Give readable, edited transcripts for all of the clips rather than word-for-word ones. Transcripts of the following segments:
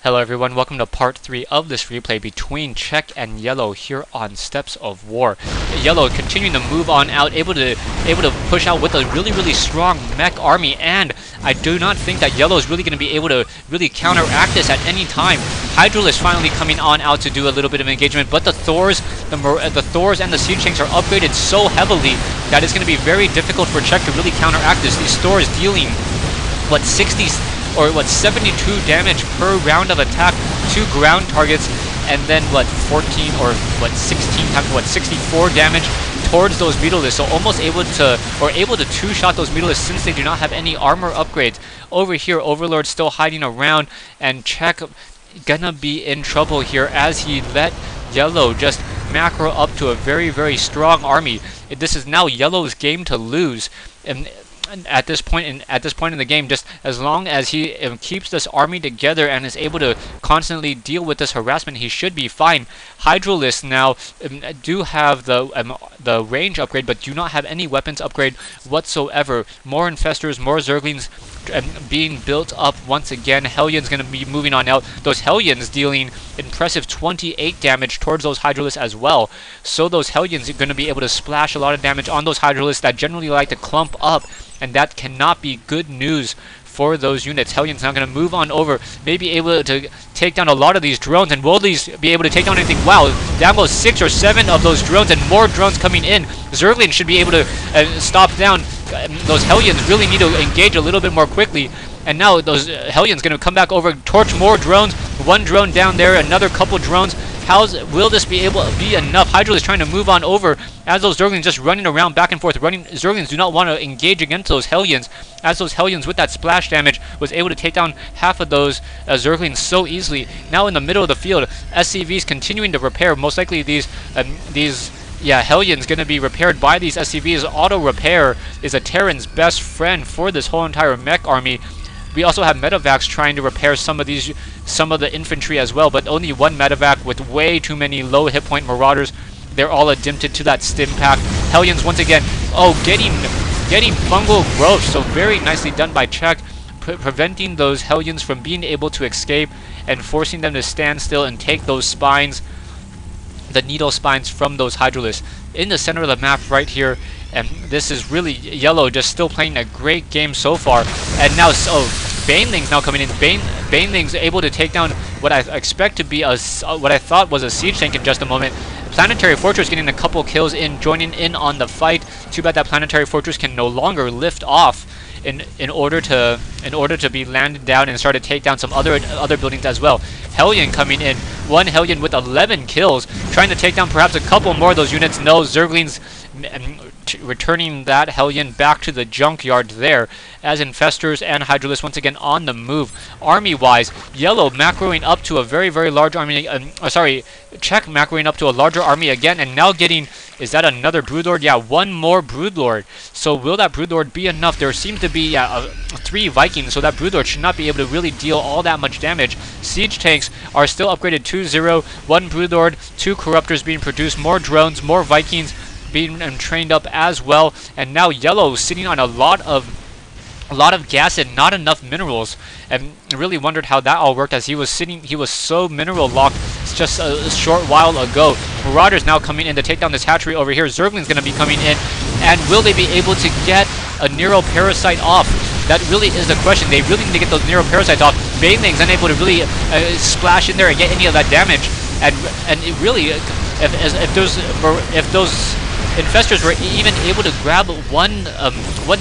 Hello everyone, welcome to part 3 of this replay between Czech and Yellow here on Steps of War. Yellow continuing to move on out, able to push out with a really strong mech army, and I do not think that Yellow is really going to be able to really counteract this at any time. Hydralisk finally coming on out to do a little bit of engagement, but the Thors and the Siege Tanks are upgraded so heavily that it's going to be very difficult for Czech to really counteract this. These Thors dealing, what, 72 damage per round of attack to ground targets, and then what, 14 or what, 16 times what, 64 damage towards those Beetleists. So almost able to two-shot those Beetleists since they do not have any armor upgrades. Over here, Overlord still hiding around, and Czech gonna be in trouble here as he let Yellow just macro up to a very strong army. This is now Yellow's game to lose. And at this point in the game, just as long as he keeps this army together and is able to constantly deal with this harassment, he should be fine. Hydralisk now do have the range upgrade, but do not have any weapons upgrade whatsoever. More infestors, more Zerglings being built up once again. Helion's going to be moving on out. Those Helions dealing impressive 28 damage towards those Hydralisks as well. So those Helions are going to be able to splash a lot of damage on those Hydralisks that generally like to clump up, and that cannot be good news for those units. Helion's now going to move on over, maybe able to take down a lot of these drones, and will these be able to take down anything? Wow, down goes 6 or 7 of those drones, and more drones coming in. Zerglings should be able to stop down. Those Helions really need to engage a little bit more quickly. And now those Helions going to come back over, torch more drones. One drone down there, another couple drones. Will this be enough? Hydra is trying to move on over as those Zerglings just running around back and forth. Zerglings do not want to engage against those Helions, as those Helions with that splash damage was able to take down half of those Zerglings so easily. Now in the middle of the field, SCVs continuing to repair. Most likely these Helion's going to be repaired by these SCVs. Auto repair is a Terran's best friend for this whole entire mech army. We also have medevacs trying to repair some of the infantry as well, but only one medevac with way too many low hit point marauders. They're all addicted to that stim pack. Hellions once again, getting fungal growth. So very nicely done by Czech, preventing those Hellions from being able to escape and forcing them to stand still and take those spines, the needle spines from those Hydralisks. In the center of the map right here, and this is really Yellow just still playing a great game so far. And now, Baneling's now coming in. Baneling's able to take down what I expect to be what I thought was a siege tank in just a moment. Planetary Fortress getting a couple kills in, joining in on the fight. Too bad that Planetary Fortress can no longer lift off in order to be landed down and start to take down some other buildings as well. Helion coming in. One Helion with 11 kills, trying to take down perhaps a couple more of those units. No, Zerglings returning that Helion back to the junkyard there, as infestors and Hydralisks once again on the move. Army-wise, Yellow macroing up to a very large army. Czech macroing up to a larger army again, and now getting, is that another Broodlord? Yeah, one more Broodlord. So will that Broodlord be enough? There seems to be 3 Vikings, so that Broodlord should not be able to really deal all that much damage. Siege tanks are still upgraded 2-0. 1 Broodlord, 2 Corruptors being produced, more drones, more Vikings being trained up as well. And now Yellow sitting on a lot of gas and not enough minerals, and really wondered how that all worked, as he was so mineral locked just a short while ago. Marauders now coming in to take down this hatchery over here. Zergling's going to be coming in, and will they be able to get a Nero Parasite off? That really is the question. They really need to get those Nero Parasites off. Baneling's unable to really splash in there and get any of that damage, and it really, if those infestors were even able to grab one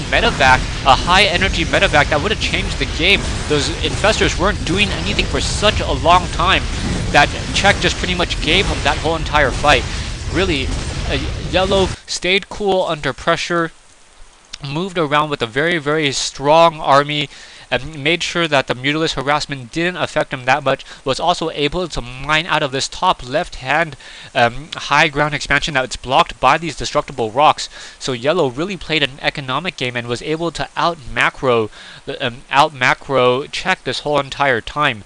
medevac, a high-energy medevac, that would have changed the game. Those infestors weren't doing anything for such a long time that Czech just pretty much gave them that whole entire fight. Really, Yellow stayed cool under pressure, moved around with a very strong army, and made sure that the Mutilist harassment didn't affect him that much. Was also able to mine out of this top left-hand high ground expansion that's blocked by these destructible rocks. So Yellow really played an economic game and was able to out macro Czech this whole entire time.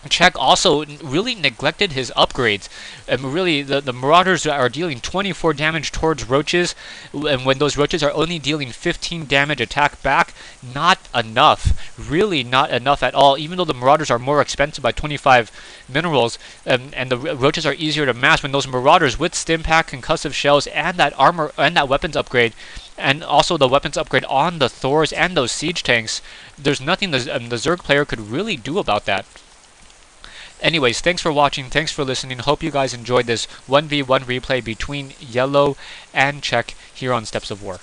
Czech also really neglected his upgrades. Really, the Marauders are dealing 24 damage towards Roaches, and when those Roaches are only dealing 15 damage attack back, not enough. Really not enough at all, even though the Marauders are more expensive by 25 minerals, and the Roaches are easier to mash. When those Marauders with Stimpak, concussive shells, and that armor, and that weapons upgrade, and also the weapons upgrade on the Thors and those siege tanks, there's nothing the Zerg player could really do about that. Anyways, thanks for watching, thanks for listening. Hope you guys enjoyed this 1v1 replay between Yellow and Czech here on Steps of War.